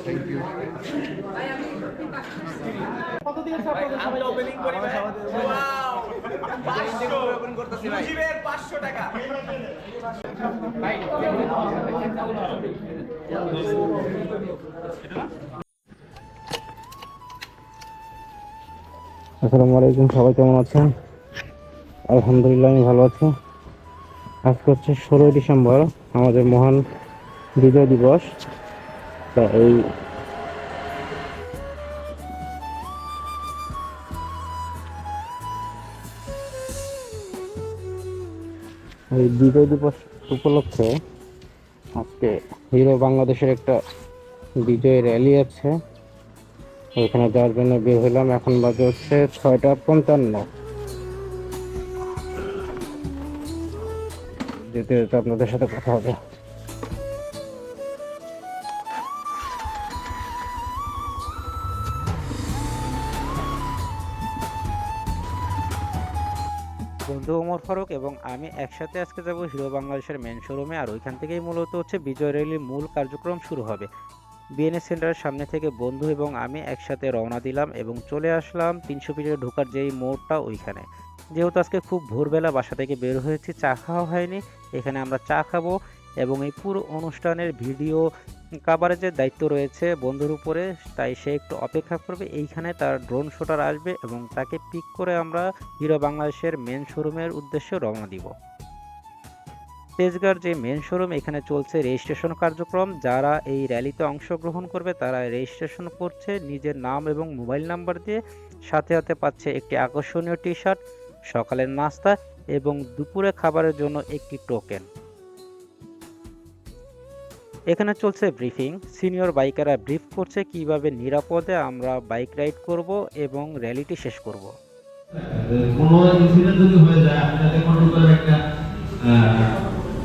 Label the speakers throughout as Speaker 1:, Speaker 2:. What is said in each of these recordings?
Speaker 1: Thank you.
Speaker 2: কত দিয়েছে আপনাদের
Speaker 3: আমি
Speaker 2: সবাইকে?
Speaker 3: ওপেনিং করি ভাই। ওয়াও! 500
Speaker 1: ওপেন করতেছি ভাই।
Speaker 3: মুজিবের 500 টাকা।
Speaker 4: আসসালামু আলাইকুম, সবাই কেমন আছেন? আলহামদুলিল্লাহ আমি ভালো আছি। আজকে হচ্ছে 16ই ডিসেম্বর, আমাদের মহান বিজয় দিবস। তা এই এই বিজয় দিবস উপলক্ষে আজকে হিরো বাংলাদেশের একটা বিজয় র্যালি আছে, ওইখানে যাওয়ার জন্য বের হলাম। এখন বাজে হচ্ছে 6টা 55। যেতে যেতে আপনাদের সাথে কথা হবে। বন্ধু ওমর ফারুক এবং আমি একসাথে আজকে যাব হিরো বাংলাদেশের মেন শোরুমে, আর ওইখান থেকেই মূলত হচ্ছে বিজয় র্যালির মূল কার্যক্রম শুরু হবে। বিএনএস সেন্টারের সামনে থেকে বন্ধু এবং আমি একসাথে রওনা দিলাম এবং চলে আসলাম 300 ফিটে ঢোকার যেই মোড়টা ওইখানে। যেহেতু আজকে খুব ভোরবেলা বাসা থেকে বের হয়েছি, চা খাওয়া হয়নি, এখানে আমরা চা খাবো এবং এই পুরো অনুষ্ঠানের ভিডিও কাভারেজের দায়িত্ব রয়েছে বন্ধুর উপরে, তাই সে একটু অপেক্ষা করবে। এইখানে তার ড্রোন শুটার আসবে এবং তাকে পিক করে আমরা হিরো বাংলাদেশের মেন শোরুমের উদ্দেশ্যে রওনা দিব। তেজগাঁর যে মেন শোরুম, এখানে চলছে রেজিস্ট্রেশন কার্যক্রম। যারা এই র্যালিতে অংশগ্রহণ করবে তারা রেজিস্ট্রেশন করছে নিজের নাম এবং মোবাইল নাম্বার দিয়ে, সাথে সাথে পাচ্ছে একটি আকর্ষণীয় টি শার্ট, সকালের নাস্তা এবং দুপুরে খাবারের জন্য একটি টোকেন। এখানে চলছে ব্রিফিং, সিনিয়র বাইকাররা ব্রিফ করছে কিভাবে নিরাপদে আমরা বাইক রাইড করব এবং র্যালিটি শেষ করব।
Speaker 5: কোনো ইনসিডেন্ট যদি হয়ে যায় আপনি যাতে কন্ট্রোল করে একটা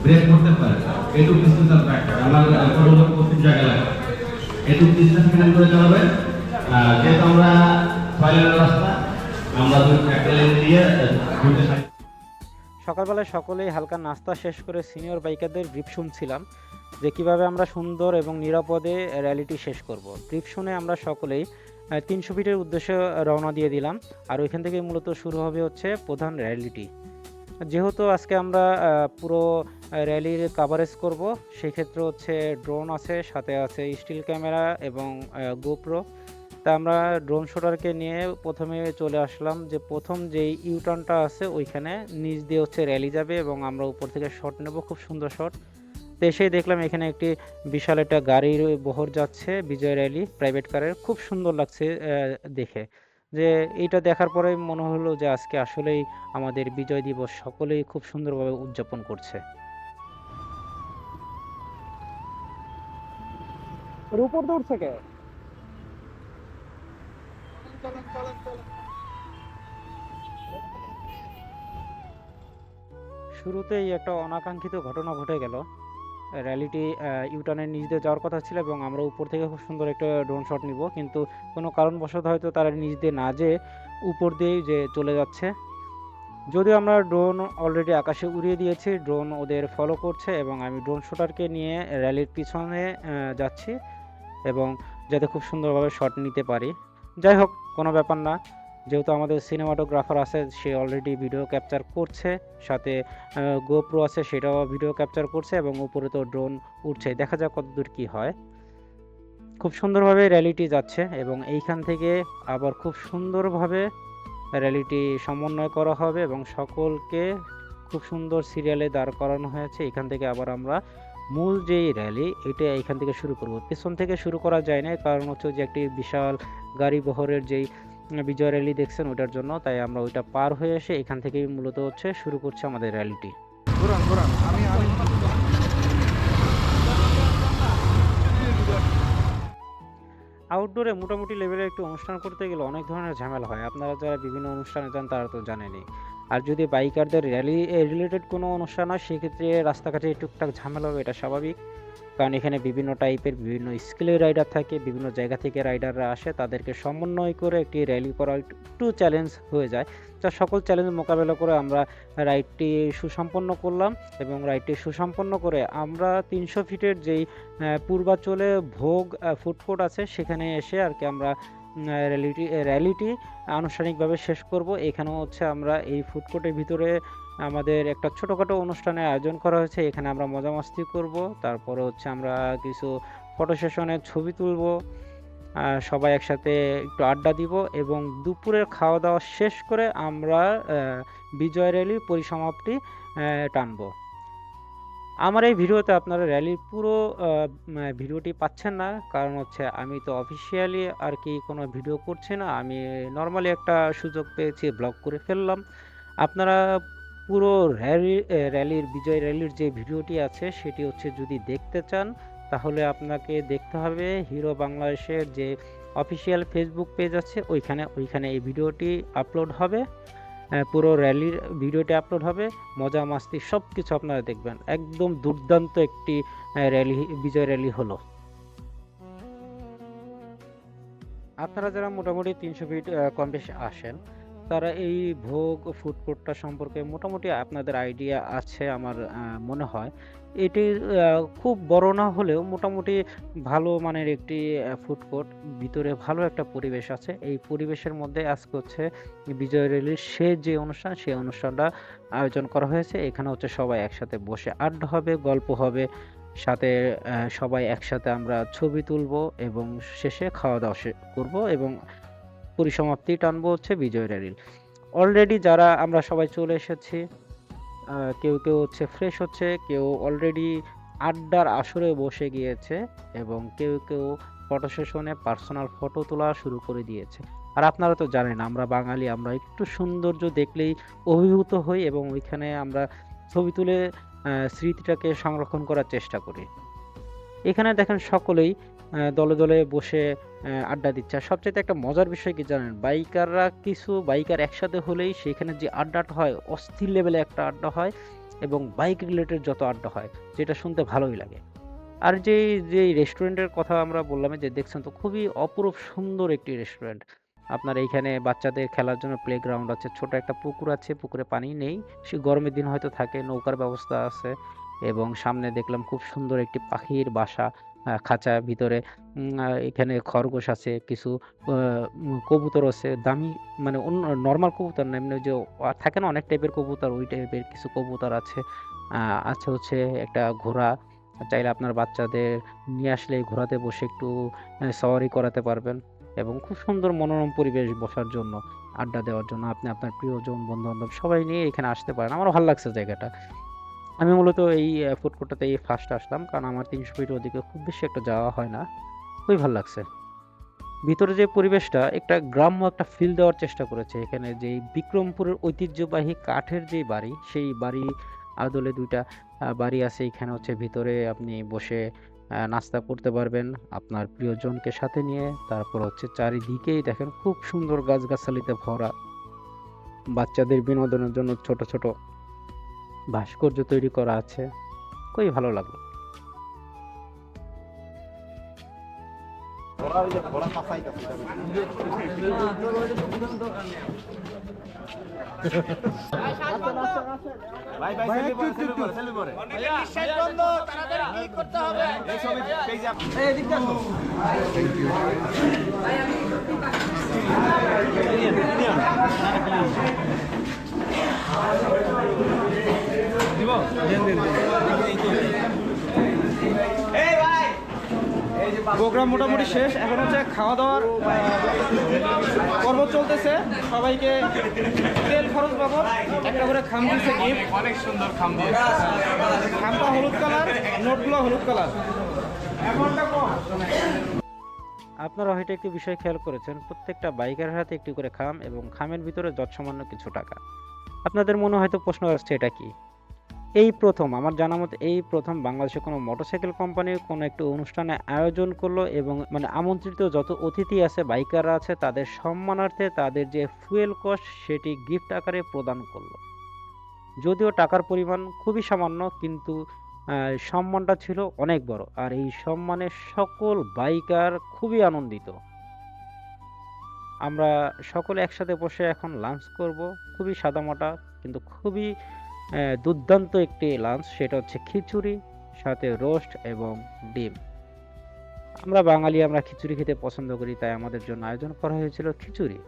Speaker 5: ব্রেক করতে পারেন, এটু ডিসটেন্স রাখতে আমরা কন্ট্রোল করতে জায়গা লাগে, এটু ডিসটেন্স মেইনটেইন করে চালাবেন। যেহেতু আমরা ফাইনাল রাস্তা, আমরা একটা লেন দিয়ে দুটো সাইড।
Speaker 4: সকালবেলায় সকলেই হালকা নাস্তা শেষ করে সিনিয়র বাইকারদের ব্রিফ শুনছিলাম যে কিভাবে আমরা সুন্দর এবং নিরাপদে র্যালিটি শেষ করব। ব্রিফ শুনে আমরা সকলেই 300 ফিটের উদ্দেশ্যে রওনা দিয়ে দিলাম, আর ওইখান থেকে মূলত শুরু হবে হচ্ছে প্রধান র্যালিটি। যেহেতু আজকে আমরা পুরো র্যালির কাভারেজ করব, সেক্ষেত্রে হচ্ছে ড্রোন আছে, সাথে আছে স্টিল ক্যামেরা এবং গোপ্রো। তা আমরা ড্রোন শুটারকে নিয়ে প্রথমে চলে আসলাম যে প্রথম যেই ইউটার্নটা আছে ওইখানে নিচ দিয়ে হচ্ছে র্যালি যাবে এবং আমরা উপর থেকে শট নেব, খুব সুন্দর শট। তো এসেই দেখলাম এখানে একটি বিশাল একটা গাড়ির বহর যাচ্ছে, বিজয় র্যালি প্রাইভেট কারের, খুব সুন্দর লাগছে দেখে। যে এইটা দেখার পরে মনে হলো যে আজকে আসলেই আমাদের বিজয় দিবস সকলেই খুব সুন্দরভাবে উদযাপন করছে।
Speaker 2: ওর উপর দৌড় থেকে
Speaker 4: শুরুতেই একটা অনাকাঙ্ক্ষিত ঘটনা ঘটে গেল। র্যালিটি ইউটার্নের নিচ দিয়ে যাওয়ার কথা ছিল এবং আমরা উপর থেকে খুব সুন্দর একটা ড্রোন শট নিব, কিন্তু কোনো কারণবশত হয়তো তারা নিচ দিয়ে না যেয়ে উপর দিয়েই যে চলে যাচ্ছে। যদিও আমরা ড্রোন অলরেডি আকাশে উড়িয়ে দিয়েছি, ড্রোন ওদের ফলো করছে এবং আমি ড্রোন শুটারকে নিয়ে র্যালির পিছনে যাচ্ছি এবং যাতে খুব সুন্দরভাবে শট নিতে পারি। যাই হোক, কোনো ব্যাপার না, যেহেতু আমাদের সিনেমাটোগ্রাফার আছে সে অলরেডি ভিডিও ক্যাপচার করছে, সাথে গোপ্রো আছে সেটাও ভিডিও ক্যাপচার করছে এবং উপরে তো ড্রোন উঠছে, দেখা যাক কতদূর কি হয়। খুব সুন্দরভাবে র্যালিটি যাচ্ছে এবং এইখান থেকে আবার খুব সুন্দরভাবে র্যালিটি সমন্বয় করা হবে এবং সকলকে খুব সুন্দর সিরিয়ালে দাঁড় করানো হয়েছে। এখান থেকে আবার আমরা মূল যেই র্যালি এটা এখান থেকে শুরু করব। পেছন থেকে শুরু করা যায় না, কারণ হচ্ছে যে একটি বিশাল গাড়ি বহরের যেই বিজয় র্যালি দেখছেন ওইটার জন্য, তাই আমরা ওইটা পার হয়ে এসে এখান থেকেই মূলত হচ্ছে শুরু করছে আমাদের র্যালিটি।
Speaker 1: ঘোরান ঘোরান, আমি
Speaker 4: আউটডোরে মোটামুটি লেভেলের একটি অনুষ্ঠান করতে গেলে অনেক ধরনের ঝামেলা হয়, আপনারা যারা বিভিন্ন অনুষ্ঠানে যান তারা তো জানেনই। আর যদি বাইকারদের র্যালি রিলেটেড কোনো অনুষ্ঠান হয় সেক্ষেত্রে রাস্তাঘাটে টুকটাক ঝামেলা হবে, এটা স্বাভাবিক। কারণ এখানে বিভিন্ন টাইপের বিভিন্ন স্কিলের রাইডার থাকে, বিভিন্ন জায়গা থেকে রাইডাররা আসে, তাদেরকে সমন্বয় করে একটি র্যালি করা একটু চ্যালেঞ্জ হয়ে যায়। যা সকল চ্যালেঞ্জ মোকাবেলা করে আমরা রাইডটি সুসম্পন্ন করলাম এবং রাইডটি সুসম্পন্ন করে আমরা 300 ফিটের যেই পূর্বাচলে ভোগ ফুড কোর্ট আছে সেখানে এসে আর কি আমরা র্যালিটি আনুষ্ঠানিকভাবে শেষ করব। এখানেও হচ্ছে আমরা এই ফুড কোর্টের ভিতরে আমাদের একটা ছোটোখাটো অনুষ্ঠানের আয়োজন করা হয়েছে, এখানে আমরা মজা মাস্তি করব, তারপরে হচ্ছে আমরা কিছু ফটো সেশনে ছবি তুলব, সবাই একসাথে একটু আড্ডা দিব এবং দুপুরের খাওয়া দাওয়া শেষ করে আমরা বিজয় র্যালির পরিসমাপ্তি টানব। আমার এই ভিডিওতে আপনারা র্যালির পুরো ভিডিওটি পাচ্ছেন না, কারণ হচ্ছে আমি তো অফিসিয়ালি আর কি কোনো ভিডিও করছি না, আমি নর্মালি একটা সুযোগ পেয়েছি ব্লগ করে ফেললাম। আপনারা পুরো র্যালির বিজয় র্যালির যে ভিডিওটি আছে সেটি হচ্ছে যদি দেখতে চান তাহলে আপনাকে দেখতে হবে হিরো বাংলাদেশের যে অফিসিয়াল ফেসবুক পেজ আছে ওইখানে এই ভিডিওটি আপলোড হবে, পুরো র্যালির ভিডিওটি আপলোড হবে, মজা মাস্তি সব কিছু আপনারা দেখবেন। একদম দুর্দান্ত একটি বিজয় র্যালি হলো। আপনারা যারা মোটামুটি 300 ফিট কম বেশি আসেন তারা এই ভোগ ফুড কোর্টটা সম্পর্কে মোটামুটি আপনাদের আইডিয়া আছে আমার মনে হয়। এটি খুব বড় না হলেও মোটামুটি ভালো মানের একটি ফুড কোর্ট, ভিতরে ভালো একটা পরিবেশ আছে। এই পরিবেশের মধ্যে আজকে হচ্ছে বিজয় র্যালির যে অনুষ্ঠান সেই অনুষ্ঠানটা আয়োজন করা হয়েছে। এখানে হচ্ছে সবাই একসাথে বসে আড্ডা হবে, গল্প হবে, সাথে সবাই একসাথে আমরা ছবি তুলবো এবং শেষে খাওয়া দাওয়া করব এবং পরিসমাপ্তি টানবো হচ্ছে বিজয় র্যালির। অলরেডি যারা আমরা সবাই চলে এসেছি, কেউ কেউ হচ্ছে ফ্রেশ হচ্ছে, কেউ অলরেডি আড্ডার আসরে বসে গিয়েছে এবং কেউ কেউ ফটো সেশনে পার্সোনাল ফটো তোলা শুরু করে দিয়েছে। আর আপনারা তো জানেন আমরা বাঙালি, আমরা একটু সৌন্দর্য দেখলেই অভিভূত হই এবং ওইখানে আমরা ছবি তুলে স্মৃতিটাকে সংরক্ষণ করার চেষ্টা করি। এখানে দেখেন সকলেই দলে দলে বসে আড্ডা দিচ্ছে। আর সবচেয়ে একটা মজার বিষয় কি জানেন, কিছু বাইকার একসাথে হলেই সেখানে যে আড্ডাটা হয় অস্থির লেভেলে একটা আড্ডা হয় এবং বাইক রিলেটেড যত আড্ডা হয় যেটা শুনতে ভালোই লাগে। আর যে রেস্টুরেন্টের কথা আমরা বললাম যে দেখছেন তো খুবই অপরূপ সুন্দর একটি রেস্টুরেন্ট। আপনার এইখানে বাচ্চাদের খেলার জন্য প্লেগ্রাউন্ড আছে, ছোট একটা পুকুর আছে, পুকুরে পানি নেই, সে গরমের দিন হয়তো থাকে, নৌকার ব্যবস্থা আছে এবং সামনে দেখলাম খুব সুন্দর একটি পাখির বাসা, খাঁচা ভিতরে এখানে খরগোশ আছে, কিছু কবুতর আছে, দামি মানে অন্য নর্মাল কবুতর না, এমনি যে থাকে না অনেক টাইপের কবুতর, ওই টাইপের কিছু কবুতর আছে। আছে হচ্ছে একটা ঘোড়া, চাইলে আপনার বাচ্চাদের নিয়ে আসলে এই ঘোড়াতে বসে একটু সওয়ারি করাতে পারবেন এবং খুব সুন্দর মনোরম পরিবেশ বসার জন্য, আড্ডা দেওয়ার জন্য। আপনি আপনার প্রিয়জন বন্ধু বান্ধব সবাই নিয়ে এখানে আসতে পারেন। আমার ভালো লাগছে জায়গাটা। আমি মূলত এই ফুড কোর্টটাতে এই ফার্স্ট আসলাম, কারণ আমার 300 ফিটের ওদিকে খুব বেশি একটা যাওয়া হয় না, খুবই ভালো লাগছে। ভিতরে যে পরিবেশটা একটা গ্রাম্য একটা ফিল দেওয়ার চেষ্টা করেছে। এখানে যে বিক্রমপুরের ঐতিহ্যবাহী কাঠের যে বাড়ি, সেই বাড়ি আদলে দুইটা বাড়ি আছে। এখানে হচ্ছে ভিতরে আপনি বসে নাস্তা করতে পারবেন আপনার প্রিয়জনকে সাথে নিয়ে। তারপর হচ্ছে চারিদিকেই দেখেন খুব সুন্দর গাছগাছালিতে ভরা, বাচ্চাদের বিনোদনের জন্য ছোট ছোট ভাস্কর্য তৈরি করা আছে, খুবই ভালো লাগলো।
Speaker 1: ভাই ভাই সেলফি করে অনেকে নিশ্চয় বন্ধ, তাড়াতাড়ি ক্লিক করতে হবে এই ছবি পেজ আপ এই দিকটা আসো ভাই আমি দিব দেন এই ভাই প্রোগ্রাম মোটামুটি শেষ, এখন হচ্ছে খাওয়া দাওয়ার পর্ব চলতেছে। সবাইকে তেল খরচ বাবদ একটা করে খাম দিচ্ছে গিফট, অনেক সুন্দর খাম দিয়েছে। খামটা হলুদ কালার, নোটগুলো হলুদ কালার।
Speaker 4: আপনারা হয়তো একটি বিষয় খেয়াল করেছেন, প্রত্যেকটা বাইকের হাতে একটি করে খাম এবং খামের ভিতরে যৎসামান্য কিছু টাকা। আপনাদের মনে হয়তো প্রশ্ন আসছে এটা কি? এই প্রথম আমার জানা মতে এই প্রথম বাংলাদেশে কোনো মোটরসাইকেল কোম্পানি কোনো একটি অনুষ্ঠানে আয়োজন করলো এবং মানে আমন্ত্রিত যত অতিথি আছে বাইকাররা আছে তাদের সম্মানার্থে তাদের যে ফুয়েল কস্ট সেটি গিফট আকারে প্রদান করলো। যদিও টাকার পরিমাণ খুবই সামান্য, কিন্তু সম্মানটা ছিল অনেক বড়, আর এই সম্মানে সকল বাইকার খুবই আনন্দিত। আমরা সকলে একসাথে বসে এখন লাঞ্চ করব, খুবই সাদামাটা কিন্তু খুবই দুর্দান্ত একটি লাঞ্চ। সেটা হচ্ছে খিচুড়ি, সাথে রোস্ট এবং ডিম। আমরা বাঙালি, আমরা খিচুড়ি খেতে পছন্দ করি, তাই আমাদের জন্য আয়োজন করা হয়েছিল খিচুড়ি।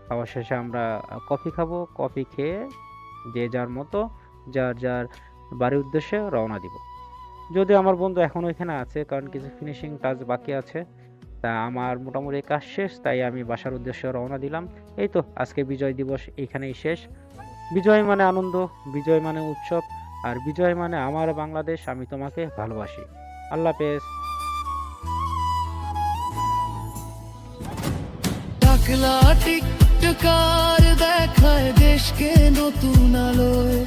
Speaker 4: খাওয়ার শেষে আমরা কফি খাবো, কফি খেয়ে যে যার মতো যার যার বাড়ির উদ্দেশ্যে রওনা দিব। যদিও আমার বন্ধু এখনো এখানে আছে, কারণ কিছু ফিনিশিং টাচ বাকি আছে। তা আমার মোটামুটি কাজ শেষ, তাই আমি বাসার উদ্দেশ্যে রওনা দিলাম। এই তো আজকে বিজয় দিবস এখানেই শেষ। বিজয় মানে আনন্দ, বিজয় মানে উৎসব, আর বিজয় মানে আমার বাংলাদেশ, আমি তোমাকে ভালোবাসি। আল্লাহ হাফেজ।
Speaker 6: টাকলা টিকটকার দেখায় দেশকে নতুন আলোয়,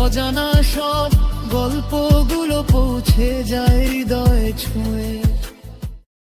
Speaker 6: অজানা সব গল্পগুলো পৌঁছে যায় হৃদয়ে ছুঁয়ে।